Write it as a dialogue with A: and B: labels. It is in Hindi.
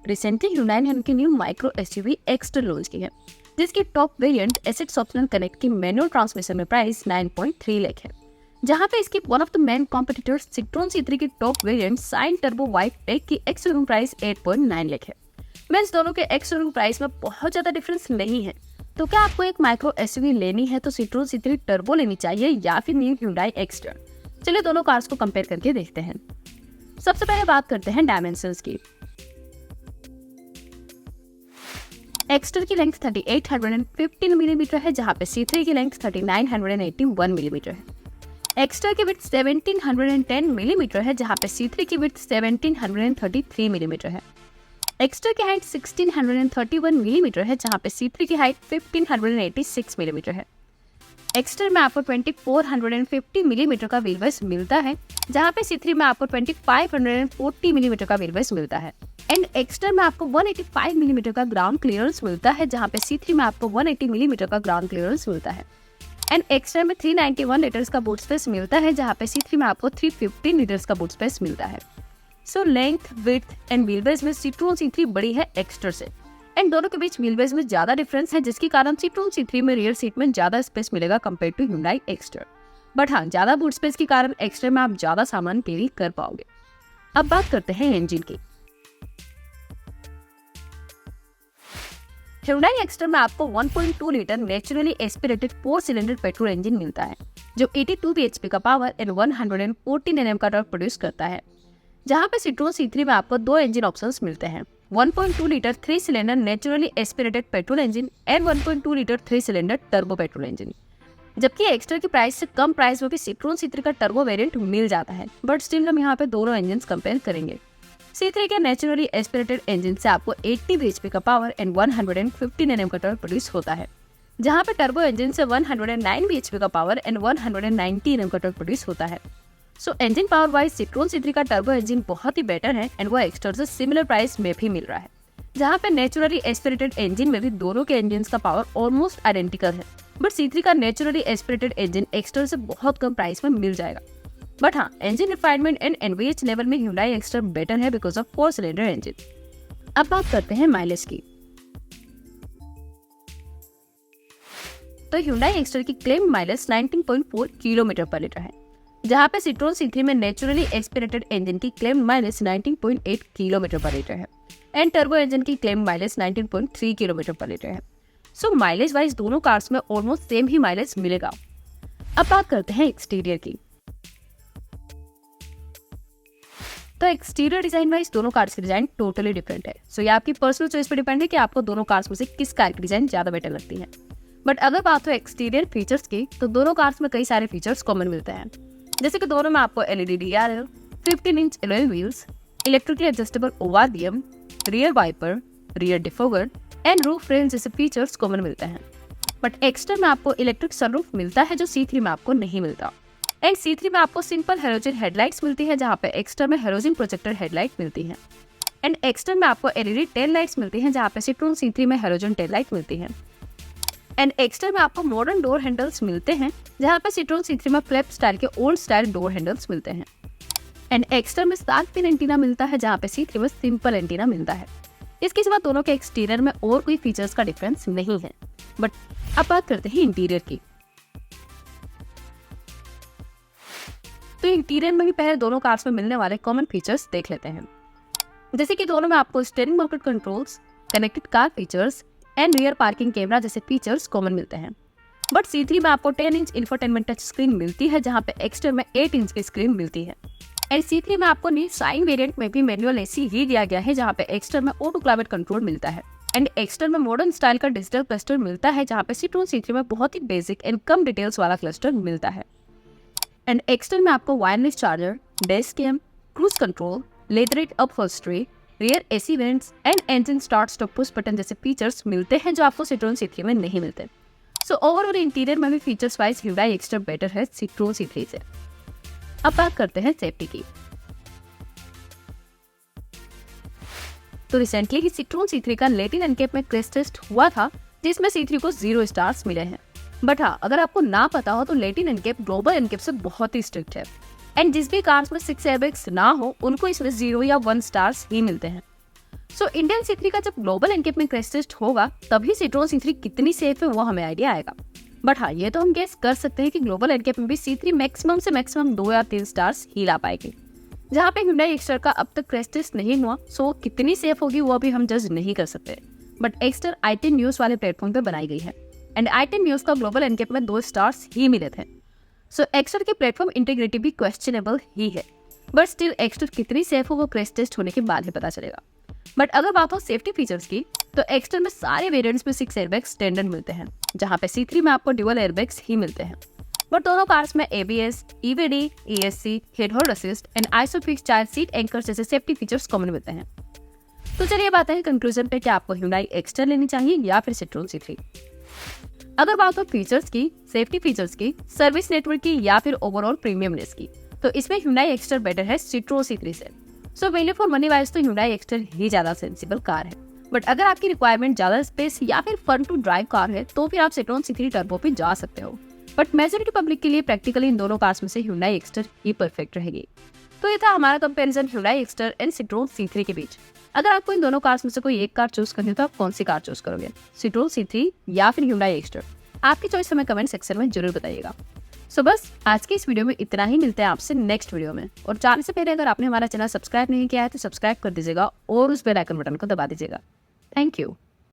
A: रिसेंटली hyundai ने उनकी new micro SUV Exter launch की है, जिसकी top variant SX optional connect की मैनुअल ट्रांसमिशन में प्राइस 9.3 लाख है, जहां पे इसकी one of the main competitors Citroen C3 की top variant shine turbo white tech की एक्स शोरूम प्राइस 8.9 लाख है। मींस दोनों के एक्स शोरूम प्राइस में बहुत ज्यादा डिफरेंस नहीं है। तो क्या आपको एक माइक्रो एसयूवी लेनी है तो सिट्रोन C3 टर्बो लेनी चाहिए या फिर न्यू hyundai एक्स्टर? चलिए दोनों कार्स को कंपेयर करके देखते हैं। सबसे पहले बात करते हैं डायमेंशंस की। एक्स्टर की लेंथ 3815 मिलीमीटर है, जहां पे C3 की लेंथ 3981 मिलीमीटर है। एक्स्टर की विड्थ 1710 मिलीमीटर है, जहां पे C3 की विड्थ 1733 मिलीमीटर है। एक्स्टर की हाइट 1631 मिलीमीटर है, जहां पे C3 की हाइट 1586 मिलीमीटर है। एक्स्टर में आपको 2450 मिलीमीटर का व्हील बेस मिलता है, जहां पे C3 में आपको 2540 मिलीमीटर का व्हील बेस मिलता है। एंड एक्स्टर में आपको 185 मिलीमीटर का ग्राउंड क्लियरेंस मिलता है, जहां पे C3 में आपको 180 मिलीमीटर का ग्राउंड क्लियरेंस मिलता है। एंड एक्स्टर में 391 लीटर्स का बूट स्पेस मिलता है, जहां पे C3 में आपको 315 लीटर्स का बूट स्पेस मिलता है। So length, width and wheel base में सिट्रोन C3 बड़ी है एक्स्टर से। एंड दोनों के बीच व्हील बेस में ज्यादा डिफरेंस है, जिसके कारण सिट्रोन C3 में रियर सीट में ज्यादा स्पेस मिलेगा compare to hyundai Exter. But हाँ, ज्यादा बूट स्पेस के कारण एक्स्टर में आप ज्यादा सामान कैरी कर पाओगे। अब बात करते हैं इंजन की। hyundai एक्स्टर में आपको 1.2 litre naturally aspirated 4 cylinder petrol engine मिलता है, जो 82 bhp का पावर एंड 114 Nm का टॉर्क प्रोड्यूस करता है, जहां पे सिट्रोन C3 में आपको दो इंजन ऑप्शंस मिलते हैं, 1.2 litre 3 cylinder naturally aspirated petrol engine and 1.2 litre 3 cylinder turbo petrol engine. जबकि एक्स्टर की प्राइस से कम प्राइस में भी सिट्रोन C3 का टर्बो वेरिएंट मिल जाता है, बट स्टिल हम यहाँ पे दोनों इंजन कंपेयर करेंगे। C3 के नेचुरली एस्पिरेटेड इंजन से आपको 80 bhp का पावर एंड 115 Nm का टॉर्क प्रोड्यूस होता है, जहां पे टर्बो इंजन से 109 bhp का पावर एंड 190 Nm का टॉर्क प्रोड्यूस होता है। सो engine power wise Citroën C3 का टर्बो इंजन बहुत ही बेटर है एंड वो एक्स्टर से सिमिलर प्राइस में भी मिल रहा है, जहां पे नेचुरली एस्पिरेटेड इंजन में भी दोनों के इंजन का पावर ऑलमोस्ट आइडेंटिकल है, बट C3 का नेचुरली एस्पिरेटेड इंजन एक्स्टर से बहुत कम प्राइस में मिल जाएगा। बट हाँ, engine refinement and NVH level में hyundai एक्स्टर बेटर है बिकॉज ऑफ 4 सिलेंडर इंजन। अब बात करते हैं माइलेज की। तो hyundai एक्स्टर की क्लेम माइलेज 19.4 किलोमीटर पर लीटर है, जहां पे सिट्रोन C3 में नेचुरली एस्पिरेटेड इंजन की क्लेम माइलेज 19.8 किलोमीटर पर लीटर है एंड टर्बो इंजन की क्लेम माइलेज 19.3 किलोमीटर पर लीटर है। सो माइलेज वाइज दोनों कार्स में ऑलमोस्ट सेम ही माइलेज मिलेगा। अब बात करते हैं एक्सटीरियर की। तो एक्सटीरियर डिजाइन वाइज दोनों कार्स की डिजाइन टोटली डिफरेंट है। सो ये आपकी पर्सनल चॉइस पर डिपेंड है कि आपको दोनों कार्स में से किस कार की डिजाइन ज्यादा बेटर लगती है। बट अगर बात हो एक्सटीरियर फीचर्स की, तो दोनों कार्स में कई सारे फीचर्स कॉमन मिलते हैं, जैसे कि दोनों में आपको LED DRL, 15 inch alloy wheels, electrically adjustable ORVM, rear wiper, rear defogger and roof range जैसे फीचर्स कॉमन मिलते हैं। बट एक्स्टर में आपको इलेक्ट्रिक सनरूफ मिलता है, जो C3 में आपको नहीं मिलता। एंड C3 में आपको सिंपल हेलोजन हेडलाइट्स मिलती है, जहाँ पे एक्स्टर में हेलोजन प्रोजेक्टर हेडलाइट मिलती है। एंड एक्स्टर में आपको LED टेल लाइट्स मिलती हैं, जहाँ पे सिट्रोन C3 में हेलोजन टेल लाइट मिलती है। एंड एक्स्टर में आपको मॉडर्न डोर हैंडल्स मिलते हैं, जहाँ पे सिट्रोन C3 में फ्लैप स्टाइल के ओल्ड स्टाइल डोर हैंडल्स मिलते हैं। एंड एक्स्टर में शार्क फिन एंटीना मिलता है, जहाँ पे C3 में सिंपल एंटीना मिलता है। इसके सिवा दोनों के एक्सटीरियर में और कोई फीचर्स का डिफरेंस नहीं है। बट अब बात करते हैं इंटीरियर की। तो इंटीरियर में भी पहले दोनों कार्स में मिलने वाले कॉमन फीचर्स देख लेते हैं, जैसे कि दोनों में आपको steering mounted controls, connected car features and rear parking camera जैसे फीचर्स कॉमन मिलते हैं। बट C3 में आपको 10 इंच इंफोटेनमेंट टच स्क्रीन मिलती है, जहां पे एक्स्टर में 8 इंच की स्क्रीन मिलती है। एंड C3 में आपको न्यू साइन वेरिएंट में भी मैनुअल AC ही दिया गया है, जहां पे एक्स्टर में ऑटो क्लाइमेट कंट्रोल मिलता है। एंड एक्स्टर में मॉडर्न स्टाइल का डिजिटल क्लस्टर मिलता है, जहां पे सिट्रोन C3 में बहुत ही बेसिक एंड कम डिटेल्स वाला क्लस्टर मिलता है। एंड एक्सटर में आपको wireless charger, dash cam, cruise control, leatherette upholstery, rear AC vents and engine start stop push button जैसे फीचर्स मिलते हैं, जो आपको सिट्रोन C3 में नहीं मिलते। सो ओवरऑल इंटीरियर में भी features wise hyundai Exter better है सिट्रोन C3 से। अब बात करते हैं सेफ्टी की। तो रिसेंटली ही सिट्रोन C3 का लैटिन एनकेप में क्रैश टेस्ट हुआ था, जिसमें C3 को 0 स्टार्स मिले हैं। बट हाँ, अगर आपको ना पता हो तो लैटिन एनकेप ग्लोबल एनकेप से बहुत ही स्ट्रिक्ट है एंड जिस भी कार्स में 6 एयरबैग्स ना हो उनको इसमें 0 या 1 स्टार्स ही मिलते हैं। सो इंडियन C3 का जब ग्लोबल एनकेप में क्रैश टेस्ट होगा तभी सिट्रोन C3 कितनी सेफ है वो हमें आइडिया आएगा। बट हाँ, ये तो हम गेस कर सकते हैं कि ग्लोबल एनकेप में भी C3 मैक्सिमम से मैक्सिमम 2 या 3 स्टार्स ही ला पाएगी। जहाँ पे Hyundai Exter का अब तक क्रैश टेस्ट नहीं हुआ, सो कितनी सेफ होगी वो अभी हम जज नहीं कर सकते। बट एक्स्टर i10 न्यूज वाले प्लेटफॉर्म पे बनाई गई है एंड i10 न्यूज का ग्लोबल एनकेप में 2 स्टार्स ही मिले थे। सो एक्स्टर की प्लेटफॉर्म इंटीग्रिटी भी क्वेश्चनेबल ही है, बट स्टिल एक्स्टर कितनी सेफ हो वो क्रैश टेस्ट होने के बाद ही पता चलेगा। बट अगर बात हो सेफ्टी फीचर्स की, तो एक्स्टर में सारे वेरिएंट्स में 6 एयरबैग्स स्टैंडर्ड मिलते हैं, जहाँ पे C3 में आपको ड्यूअल एयरबैग्स ही मिलते हैं। बट दोनों कार्स में ABS, EVD, ESC, head hold assist and isofix child seat anchor जैसे सेफ्टी फीचर्स कॉमन मिलते हैं। तो चलिए बात है कंक्लूजन पे कि आपको Hyundai Exter लेनी चाहिए या फिर सिट्रोन C3। अगर बात हो फीचर्स की, सेफ्टी फीचर्स की, सर्विस नेटवर्क की या फिर ओवरऑल प्रीमियमनेस की, तो इसमें Hyundai Exter बेटर है सिट्रोन C3 से। So value for money wise तो Hyundai Exter ही ज्यादा सेंसिबल कार है। बट अगर आपकी रिक्वायरमेंट ज्यादा स्पेस या फिर फन टू ड्राइव कार है तो फिर आप सिट्रोन C3 टर्बो पे जा सकते हो। बट मेजॉरिटी पब्लिक के लिए प्रैक्टिकली इन दोनों कार्स में से Hyundai Exter ही परफेक्ट रहेगी। तो ये था हमारा comparison Hyundai Exter and Citroën C3 के बीच। अगर आपको इन दोनों कार्स में से कोई एक कार चूज करनी हो तो आप कौन सी कार चूज करोगे, सिट्रोन C3 या फिर Hyundai Exter? आपकी चॉइस हमें कमेंट सेक्शन में जरूर बताइएगा। सो बस आज की इस वीडियो में इतना ही, मिलते हैं आपसे नेक्स्ट वीडियो में। और जाने से पहले अगर आपने हमारा चैनल सब्सक्राइब नहीं किया है तो सब्सक्राइब कर दीजिएगा और उस बेल आइकन बटन को दबा दीजिएगा। Thank you.